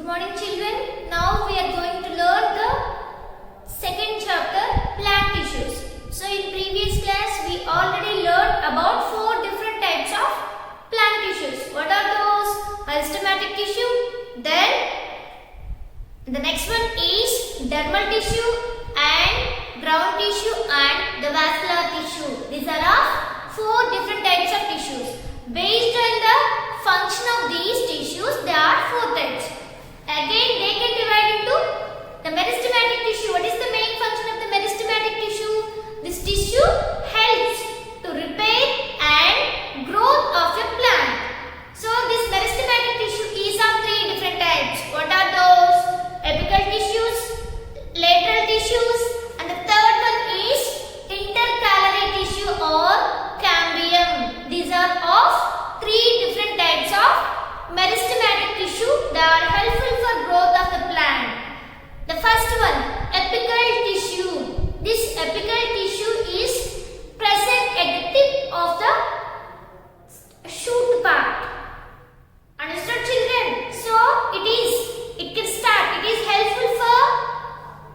Good morning children. Now we are going to learn the second chapter, plant tissues. So in previous class we already learned about 4 different types of plant tissues. What are those? Meristematic tissue. Then the next one is dermal tissue and ground tissue and the vascular tissue. These are of 4 different types of tissues. Based on the function of these tissues, there are 4 types. Again, they can divide into the meristematic tissue. What is the main function of the meristematic tissue? This tissue helps to repair and growth of a plant. So, this meristematic tissue is of 3 different types. What are those? Apical tissues, lateral tissues, and the third one is intercalary tissue or cambium. These are of 3 different types of meristematic tissue that are helpful for growth of the plant. The first one, apical tissue. This apical tissue is present at the tip of the shoot part. Understood children? So it can start. It is helpful for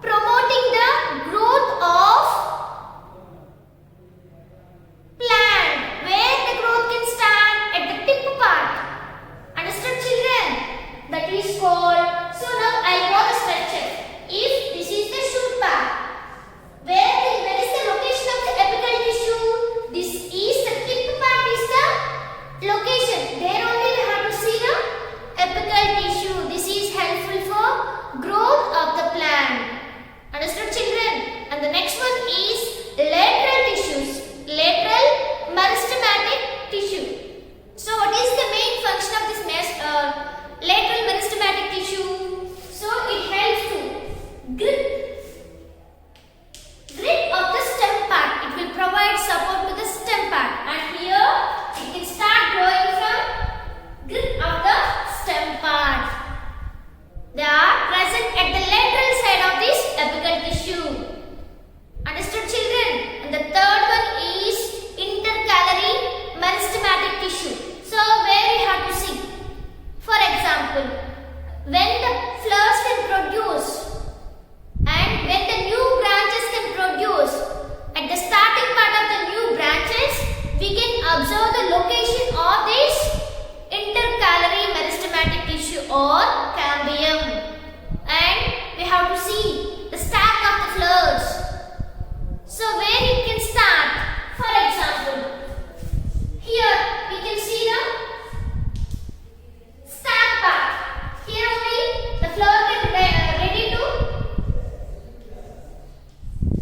promoting the growth of plant. Where the growth can start? At the tip part. Understood children? That is called. So now I'll draw the structure. If this is the shoot part, where is the location of the apical tissue? This is the tip part is the location. There only we have to see the apical tissue. This is helpful for growth of the plant. Understood children? And the next one is lateral tissues. Lateral meristematic tissue. So what is the main function of this lateral meristematic tissue? So it helps to grip of the stem part. It will provide support to the stem part, and here it can start growing from grip of the stem part. They are present at the lateral side of this apical tissue. Understood children? And the third one is intercalary meristematic tissue. So where we have to see, for example, when the flowers can produce and when the new branches can produce, at the starting part of the new branches, we can observe the location of this intercalary meristematic tissue or cambium, and we have to see the stack of the flowers. So where it can start, for example, here we can see the stack part. Here only the flower can ready to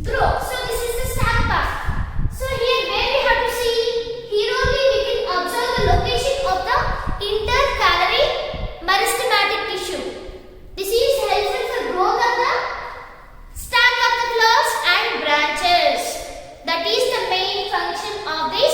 grow. So this is the stack part. So here where we have to see, here only we can observe the location of the intercalary meristematic tissue. This is helpful for growth of the stack of the flowers and branches. That is the main function of this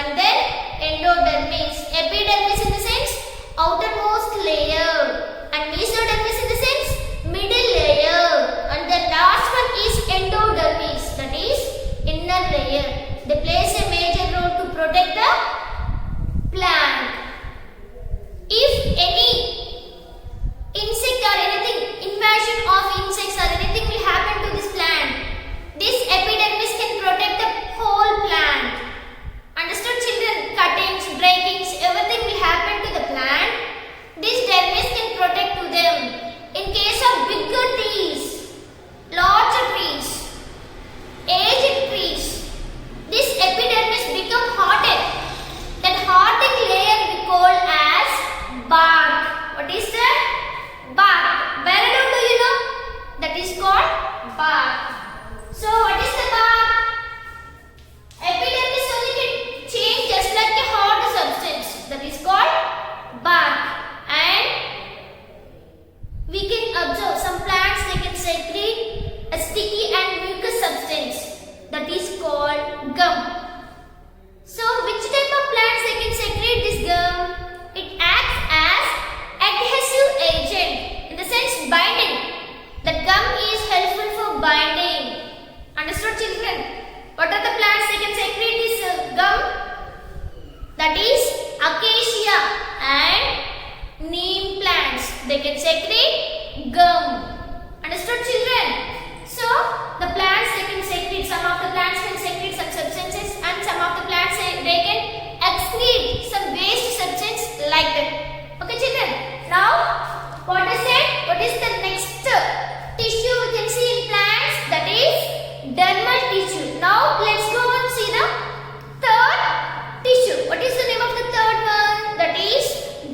and then endodermis. Epidermis in the sense outermost layer and mesodermis in the sense middle layer, and the last one is endodermis, that is inner layer. They plays a major role to protect the plant. If any insect or anything, invasion of insects or anything will happen to this plant, this epidermis can protect the whole plant. Understood children? Cuttings, breakings, everything will happen to the plant. This dermis can protect to them. In case of bigger trees, larger trees, aged trees, this epidermis become hardened. That hardened layer we call as bark. What is that? Bark. Where do you know? That is called bark. So what is the bark? Epidermis only can change just like a hard substance. That is called bark. And we can observe some plants, they can secrete a sticky and mucus substance. That is called gum. So which type of plants they can secrete this gum? It acts as adhesive agent, in the sense binding. The gum is helpful for binding. Understood children? What are the plants they can secrete this gum? That is acacia and neem plants. They can secrete gum. Understood children? So the plants they can secrete, some of the plants can secrete some substances and some of the plants they can excrete some waste substance like that. Okay children? Now what is it? What is the next tissue we can see in plants? That is dermal tissue. Now let's go and see the third tissue. What is the name of the third one? That is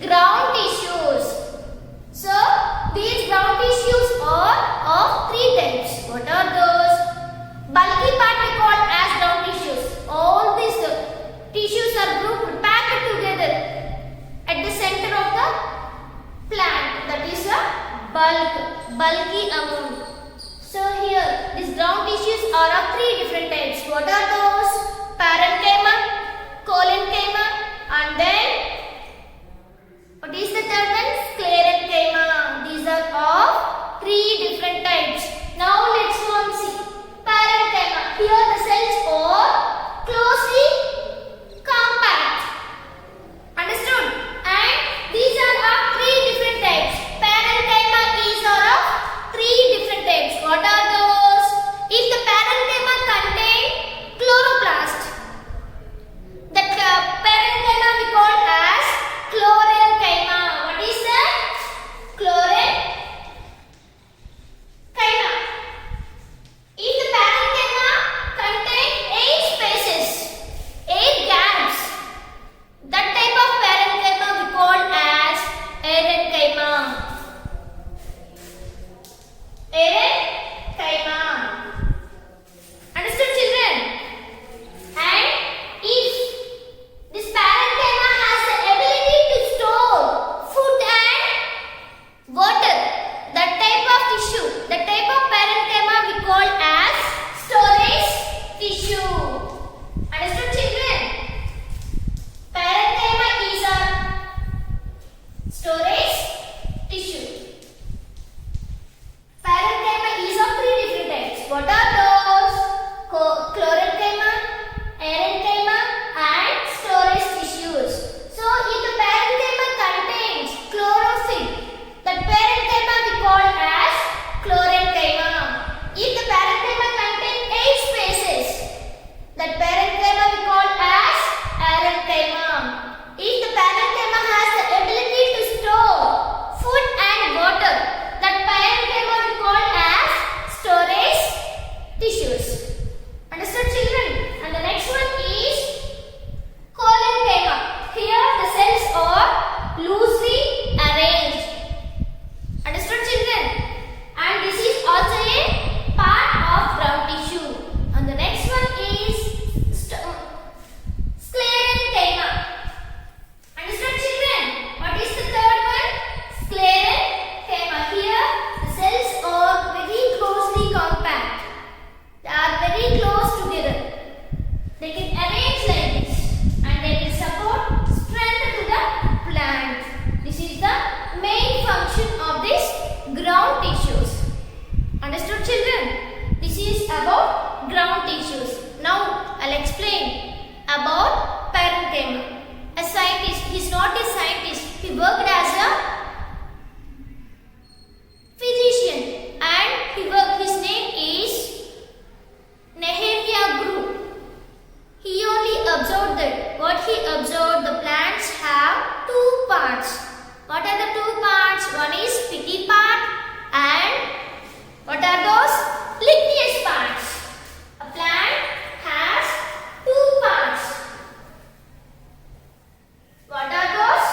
ground tissues. So these ground tissues are of three types. What are those? Bulky part we call as ground tissues. All these tissues are grouped, packed together at the center of the plant. That is a bulky amount. So here these ground tissues are of three different types. What are those? Parenchyma, collenchyma, and then what is the third one? Sclerenchyma. These are of three different types. Now let's go and see. Parenchyma. Here the cells are closely compact. Understood? And these are of three different types. Parenchyma is of three different types. What are those? If the parenchyma contain chloroplast, observed that? What he observed, the plants have two parts. What are the two parts? One is sticky part and what are those? Ligneous parts. A plant has two parts. What are those?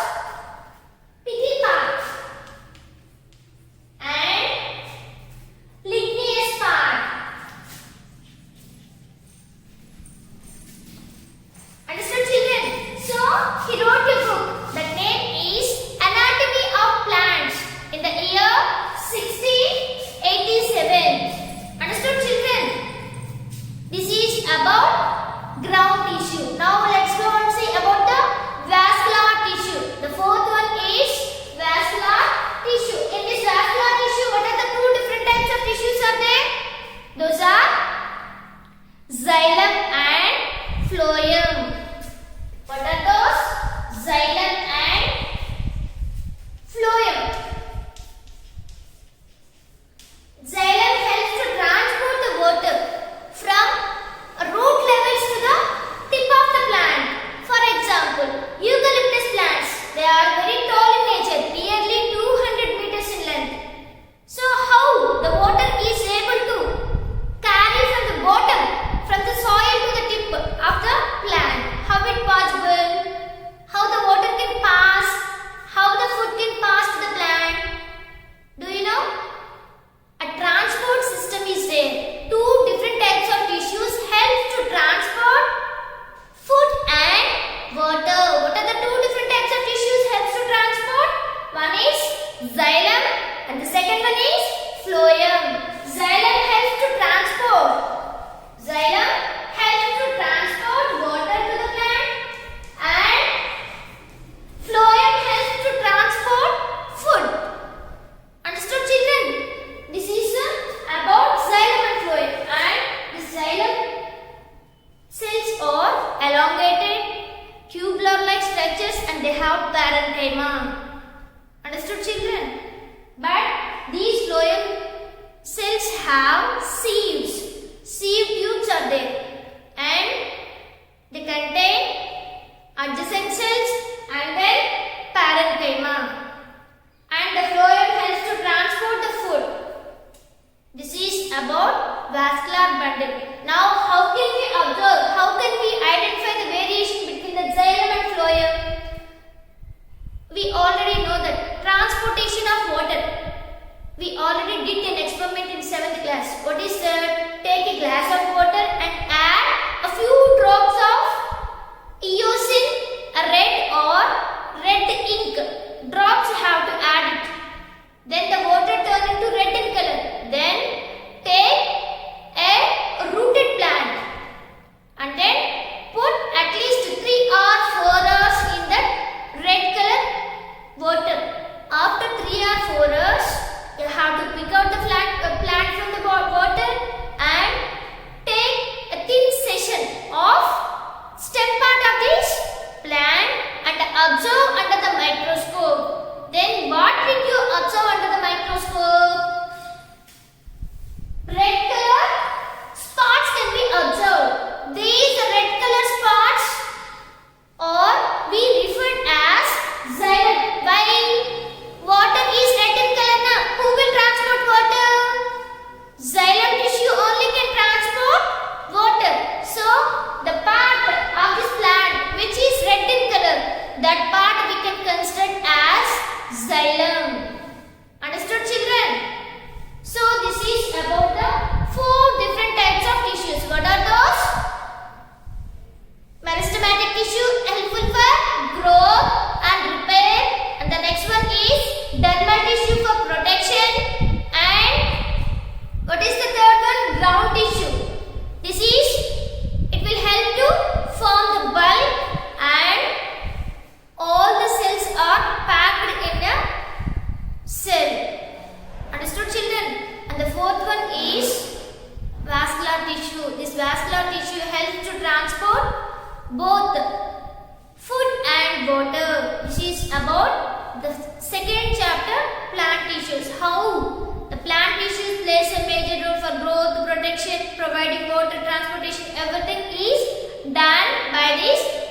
Sticky part and ligneous part. Understood, children? So, he wrote a book. The name is Anatomy of Plants in the year 1687. Understood, children? This is about ground tissue. Now, let's go and see about the vascular tissue. The fourth one is vascular tissue. In this vascular tissue, what are the two different types of tissues are there? Those are xylem and phloem. What are those? Xylem and phloem. Xylem helps to transport the water from root levels to the tip of the plant. For example, eucalyptus plants, they are very tall in nature, nearly 200 meters in length. So how the water is able to carry from the bottom, from the soil to the tip of the plant? How it possible? How the water can pass? How the food can pass to the plant? Do you know? A transport system is there. Two different types of tissues help to transport food and water. What are the two different types of tissues helps to transport? One is xylem and the second one is phloem. Xylem helps to transport. Xylem helps to transport water to the plant and phloem helps to transport food. Understood, children? This is about xylem and phloem, and the xylem cells are elongated, tubular-like structures and they have parenchyma. Understood, children? But these phloem cells have sieves. Sieve tubes are there and they contain adjacent cells and then parenchyma. And the phloem helps to transport the food. This is about vascular bundle. Now, how can we observe? How can we identify the variation between the xylem and phloem? We already know that transportation of water. We already did an experiment in 7th class. What is that? Take a glass of water and add a few drops of eosin, a red or red ink. Drops have to add it. Then the water turn into red in color. Then take a rooted plant and then put at least 3 or 4 hours in that red color water. After 3 or 4 hours, you have to pick out the plant from the water and take a thin section of stem part of this plant and observe under the microscope. Then what did you observe under the microscope? Red color spots can be observed. These red color spots are we referred as xylem. Why? Water is red in color now. Who will transport water? Xylem tissue only can transport water. So, the part of this plant which is red in color, that part we can consider as xylem. Understood, children? So, this is about the 4 different types of tissues. What are those? Meristematic tissue helpful for growth and repair. And the next one is dermal tissue for protection. And what is the third one? Ground tissue. This is, it will help to form the bulb and all the cells are packed in a cell. Understood, children? And the fourth one is vascular tissue. This vascular tissue helps to transport both food and water. This is about the second chapter, plant tissues. How the plant tissues plays a major role for growth, protection, providing water, transportation. Everything is done by word is